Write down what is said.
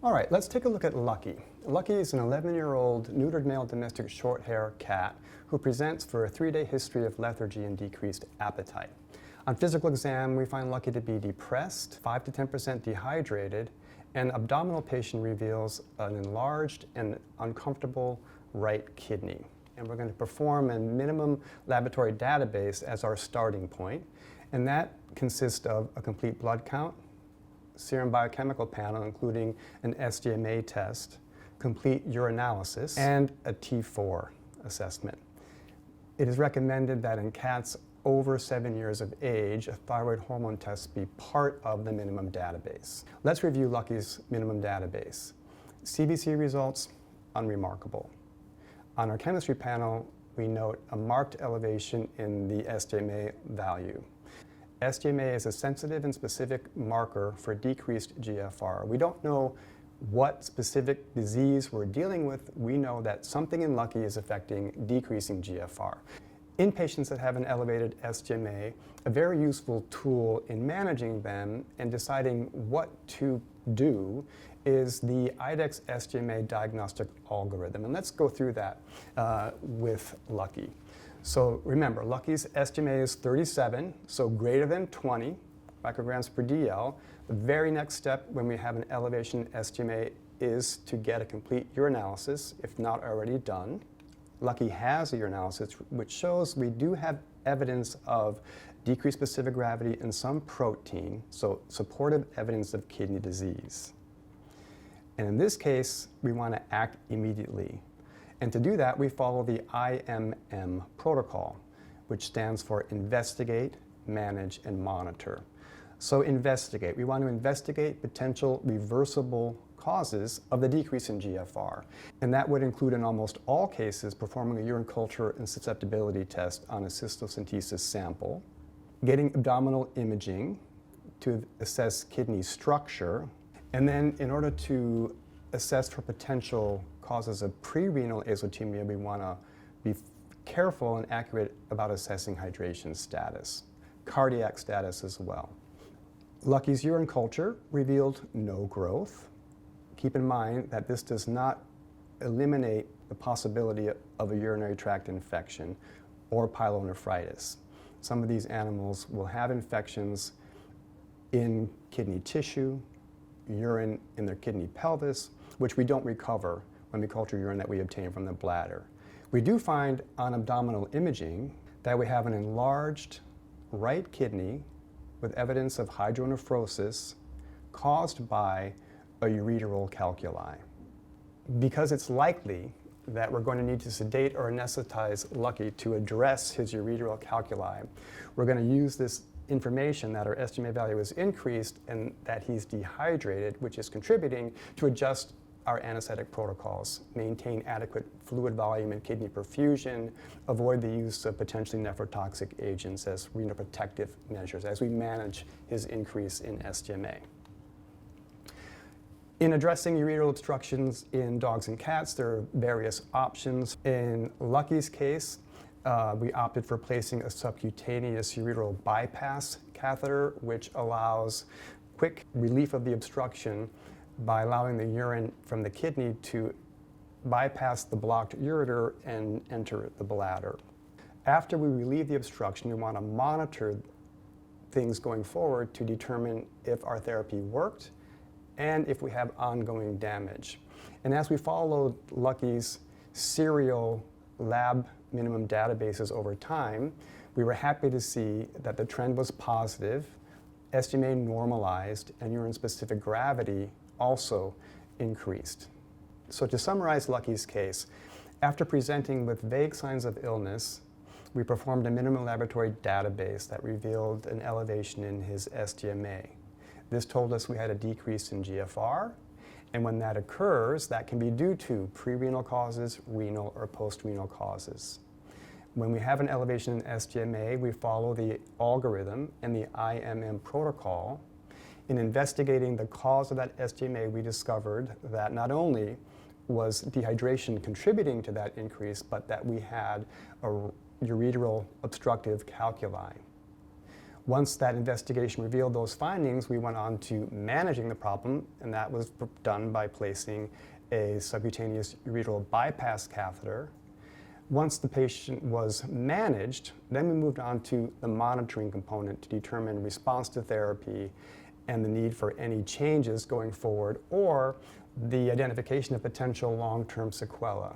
All right, let's take a look at Lucky. Lucky is an 11-year-old neutered male domestic short-hair cat who presents for a 3-day history of lethargy and decreased appetite. On physical exam, we find Lucky to be depressed, 5 to 10% dehydrated, and abdominal patient reveals an enlarged and uncomfortable right kidney. And we're going to perform a minimum laboratory database as our starting point, and that consists of a complete blood count, serum biochemical panel including an SDMA test, complete urinalysis, and a T4 assessment. It is recommended that in cats over 7 years of age, a thyroid hormone test be part of the minimum database. Let's review Lucky's minimum database. CBC results, unremarkable. On our chemistry panel, we note a marked elevation in the SDMA value. SDMA is a sensitive and specific marker for decreased GFR. We don't know what specific disease we're dealing with. We know that something in Lucky is affecting decreasing GFR. In patients that have an elevated SDMA, a very useful tool in managing them and deciding what to do is the IDEXX SDMA diagnostic algorithm. And let's go through that with Lucky. So remember, Lucky's SDMA is 37, so greater than 20 micrograms per DL. The very next step when we have an elevation in SDMA is to get a complete urinalysis, if not already done. Lucky has a urinalysis which shows we do have evidence of decreased specific gravity and some protein, so supportive evidence of kidney disease. And in this case, we want to act immediately. And to do that, we follow the IMM protocol, which stands for investigate, manage, and monitor. So investigate. We want to investigate potential reversible causes of the decrease in GFR. And that would include, in almost all cases, performing a urine culture and susceptibility test on a cystocentesis sample, getting abdominal imaging to assess kidney structure, and then in order to assess for potential causes of pre-renal azotemia, we want to be careful and accurate about assessing hydration status, cardiac status as well. Lucky's urine culture revealed no growth. Keep in mind that this does not eliminate the possibility of a urinary tract infection or pyelonephritis. Some of these animals will have infections in kidney tissue, urine in their kidney pelvis, which we don't recover when we culture urine that we obtain from the bladder. We do find on abdominal imaging that we have an enlarged right kidney with evidence of hydronephrosis caused by a ureteral calculi. Because it's likely that we're going to need to sedate or anesthetize Lucky to address his ureteral calculi, we're going to use this information that our SDMA value is increased and that he's dehydrated, which is contributing to adjust our anesthetic protocols, maintain adequate fluid volume and kidney perfusion, avoid the use of potentially nephrotoxic agents as renoprotective measures as we manage his increase in SDMA. In addressing ureteral obstructions in dogs and cats, there are various options. In Lucky's case, we opted for placing a subcutaneous ureteral bypass catheter, which allows quick relief of the obstruction by allowing the urine from the kidney to bypass the blocked ureter and enter the bladder. After we relieve the obstruction, we want to monitor things going forward to determine if our therapy worked and if we have ongoing damage. And as we followed Lucky's serial lab minimum databases over time, we were happy to see that the trend was positive, SDMA normalized, and urine-specific gravity also increased. So to summarize Lucky's case, after presenting with vague signs of illness, we performed a minimum laboratory database that revealed an elevation in his SDMA. This told us we had a decrease in GFR, and when that occurs, that can be due to pre-renal causes, renal, or post-renal causes. When we have an elevation in SDMA, we follow the algorithm and the IMM protocol. In investigating the cause of that SDMA, we discovered that not only was dehydration contributing to that increase, but that we had a ureteral obstructive calculi. Once that investigation revealed those findings, we went on to managing the problem, and that was done by placing a subcutaneous ureteral bypass catheter. Once the patient was managed, then we moved on to the monitoring component to determine response to therapy and the need for any changes going forward, or the identification of potential long-term sequelae.